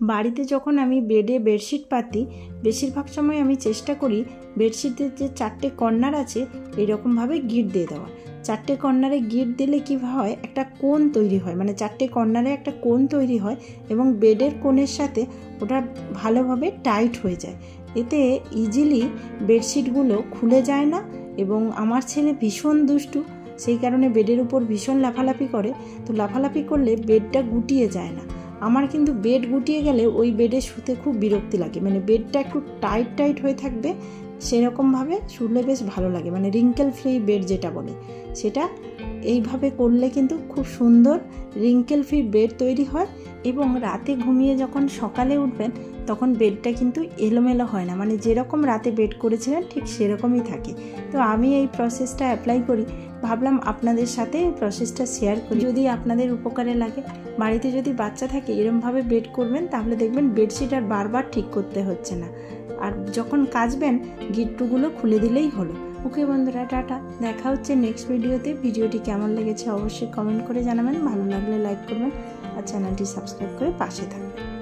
বাড়িতে যখন আমি বেডে বেডশিট পাতি বেশিরভাগ সময় আমি চেষ্টা করি বেডশিটের যে 4টে কর্নার আছে এইরকমভাবে গিট দিয়ে দেওয়া। 4টে কর্নারে গিট দিলে কী হয়, একটা কোণ তৈরি হয়, মানে 4টে কর্নারে একটা কোণ তৈরি হয় এবং বেডের কোণের সাথে ওটা ভালোভাবে টাইট হয়ে যায়। এতে ইজিলি বেডশিটগুলো খুলে যায় না। এবং আমার ছেলে ভীষণ দুষ্টু, সেই কারণে বেডের উপর ভীষণ লাফালাফি করে। তো লাফালাফি করলে বেডটা গুটিয়ে যায় না। আমার কিন্তু বেড গুটিয়ে গেলে ওই বেডে শুতে খুব বিরক্তি লাগে, মানে বেডটা একটু টাইট হয়ে থাকবে, সেরকমভাবে শুলে বেশ ভালো লাগে, মানে রিঙ্কেল ফ্রি বেড যেটা বলে সেটা। এইভাবে করলে কিন্তু খুব সুন্দর রিঙ্কেল ফ্রি বেড তৈরি হয় এবং রাতে ঘুমিয়ে যখন সকালে উঠবেন তখন বেডটা কিন্তু এলোমেলো হয় না, মানে যেরকম রাতে বেড করেছিলেন ঠিক সেরকমই থাকে। তো আমি এই প্রসেসটা অ্যাপ্লাই করি, ভাবলাম আপনাদের সাথে এই প্রসেসটা শেয়ার করি, যদি আপনাদের উপকারে লাগে। বাড়িতে যদি বাচ্চা থাকে এরমভাবে বেড করবেন, তাহলে দেখবেন বেডশিট আর বারবার ঠিক করতে হচ্ছে না। আর যখন কাচবেন গিট্টুগুলো খুলে দিলেই হলো। ওকে বন্ধুরা, টাটা, দেখা হচ্ছে নেক্সট ভিডিওতে। ভিডিওটি কেমন লেগেছে অবশ্যই কমেন্ট করে জানাবেন, ভালো লাগলে লাইক করবেন আর চ্যানেলটি সাবস্ক্রাইব করে পাশে থাকবেন।